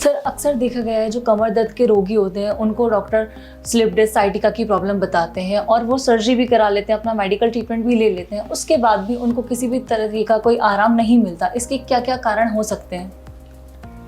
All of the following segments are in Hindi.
सर अक्सर देखा गया है जो कमर दर्द के रोगी होते हैं उनको डॉक्टर स्लिप डिस्क साइटिका की प्रॉब्लम बताते हैं और वो सर्जरी भी करा लेते हैं, अपना मेडिकल ट्रीटमेंट भी ले लेते हैं, उसके बाद भी उनको किसी भी तरह का कोई आराम नहीं मिलता। इसके क्या क्या कारण हो सकते हैं?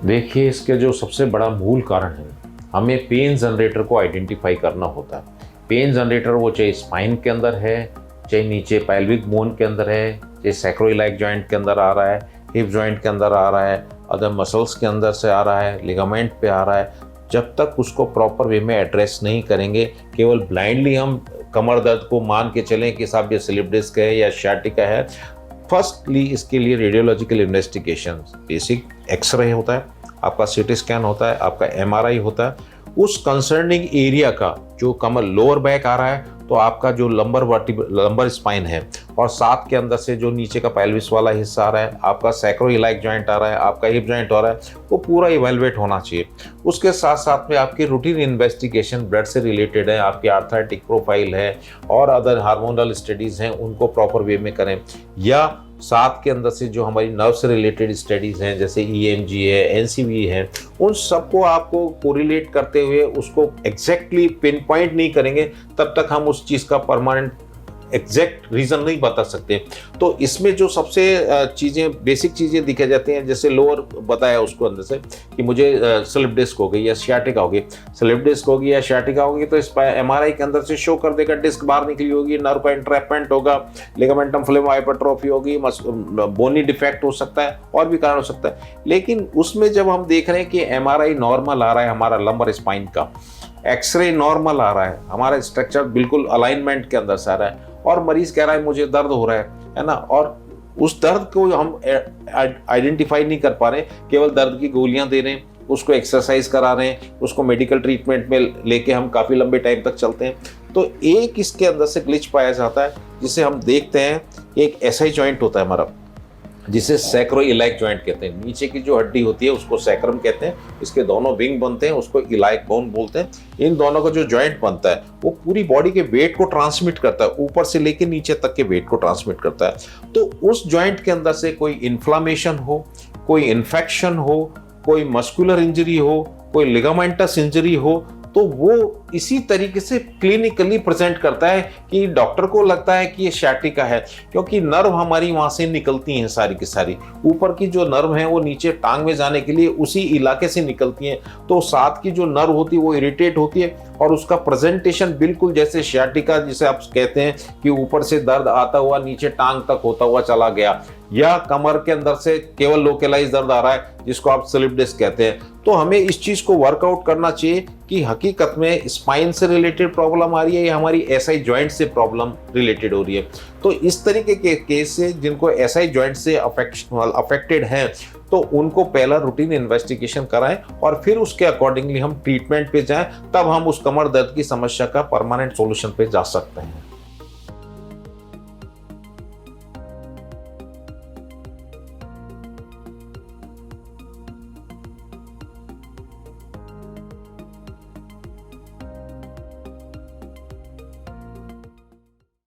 देखिए, इसके जो सबसे बड़ा मूल कारण है, हमें पेन जनरेटर को आइडेंटिफाई करना होता है। पेन जनरेटर वो चाहे स्पाइन के अंदर है, चाहे नीचे पैल्विक बोन के अंदर है, चाहे सैक्रोइलाइक जॉइंट के अंदर आ रहा है, हिप जॉइंट के अंदर आ रहा है, अदर मसल्स के अंदर से आ रहा है, लिगामेंट पे आ रहा है, जब तक उसको प्रॉपर वे में एड्रेस नहीं करेंगे, केवल ब्लाइंडली हम कमर दर्द को मान के चलें कि साहब ये स्लिप डिस्क है या शाटिका है, फर्स्टली इसके लिए रेडियोलॉजिकल इन्वेस्टिगेशन, बेसिक एक्सरे होता है, आपका सीटी स्कैन होता है, आपका एमआरआई होता है, उस कंसर्निंग एरिया का जो कमर लोअर बैक आ रहा है तो आपका जो लंबर स्पाइन है और साथ के अंदर से जो नीचे का पेल्विस वाला हिस्सा आ रहा है, आपका सैक्रोइलाइक जॉइंट आ रहा है, आपका हिप जॉइंट आ रहा है, वो पूरा इवेलुएट होना चाहिए। उसके साथ साथ में आपकी रूटीन इन्वेस्टिगेशन ब्लड से रिलेटेड है, आपकी आर्थराइटिक प्रोफाइल है और अदर हार्मोनल स्टडीज़ हैं, उनको प्रॉपर वे में करें। या साथ के अंदर से जो हमारी नर्व से रिलेटेड स्टडीज़ हैं जैसे ईएमजी है, एनसीवी है, उन सबको आपको कोरिलेट करते हुए उसको एग्जैक्टली पिन पॉइंट नहीं करेंगे तब तक हम उस चीज़ का परमानेंट एग्जैक्ट रीज़न नहीं बता सकते। तो इसमें जो सबसे चीज़ें बेसिक चीज़ें दिखाई जाती हैं, जैसे लोअर बताया उसको अंदर से कि मुझे स्लिप डिस्क हो गई या सियाटिका हो गई, स्लिप डिस्क होगी या सियाटिका होगी तो इस एमआरआई के अंदर से शो कर देगा, डिस्क बाहर निकली होगी, नर्व का इंट्रैपमेंट होगा, लिगामेंटम फ्लेमो हाइपरट्रोफी होगी, बोनी डिफेक्ट हो सकता है और भी कारण हो सकता है। लेकिन उसमें जब हम देख रहे हैं कि एमआरआई नॉर्मल आ रहा है, हमारा लंबर स्पाइन का एक्सरे नॉर्मल आ रहा है, हमारा स्ट्रक्चर बिल्कुल अलाइनमेंट के अंदर से आ रहा है और मरीज कह रहा है मुझे दर्द हो रहा है ना, और उस दर्द को हम आइडेंटिफाई नहीं कर पा रहे, केवल दर्द की गोलियां दे रहे हैं, उसको एक्सरसाइज करा रहे हैं, उसको मेडिकल ट्रीटमेंट में लेके हम काफ़ी लंबे टाइम तक चलते हैं। तो एक इसके अंदर से ग्लिच पाया जाता है जिसे हम देखते हैं, एक एसआई जॉइंट होता है हमारा जिसे सैक्रोइलाइक जॉइंट कहते हैं। नीचे की जो हड्डी होती है उसको सैक्रम कहते हैं, इसके दोनों विंग बनते हैं, उसको इलाइक बोन बोलते हैं। इन दोनों का जो जॉइंट बनता है वो पूरी बॉडी के वेट को ट्रांसमिट करता है, ऊपर से लेके नीचे तक के वेट को ट्रांसमिट करता है। तो उस जॉइंट के अंदर से कोई इन्फ्लामेशन हो, कोई इन्फेक्शन हो, कोई मस्कुलर इंजरी हो, कोई लिगामेंटस इंजरी हो, तो वो इसी तरीके से क्लिनिकली प्रेजेंट करता है कि डॉक्टर को लगता है कि ये सियाटिका है, क्योंकि नर्व हमारी वहाँ से निकलती हैं सारी की सारी, ऊपर की जो नर्व हैं वो नीचे टांग में जाने के लिए उसी इलाके से निकलती हैं, तो साथ की जो नर्व होती है वो इरिटेट होती है और उसका प्रेजेंटेशन बिल्कुल जैसे सियाटिका जिसे आप कहते हैं कि ऊपर से दर्द आता हुआ नीचे टांग तक होता हुआ चला गया, या कमर के अंदर से केवल लोकलाइज दर्द आ रहा है जिसको आप स्लिप डिस्क कहते हैं। तो हमें इस चीज को वर्कआउट करना चाहिए कि हकीकत में स्पाइन से रिलेटेड प्रॉब्लम आ रही है या हमारी एसआई जॉइंट से प्रॉब्लम रिलेटेड हो रही है। तो इस तरीके के केस से जिनको एसआई जॉइंट से अफेक्टेड हैं तो उनको पहला रूटीन इन्वेस्टिगेशन कराएं और फिर उसके अकॉर्डिंगली हम ट्रीटमेंट पे जाएं, तब हम उस कमर दर्द की समस्या का परमानेंट सॉल्यूशन पे जा सकते हैं।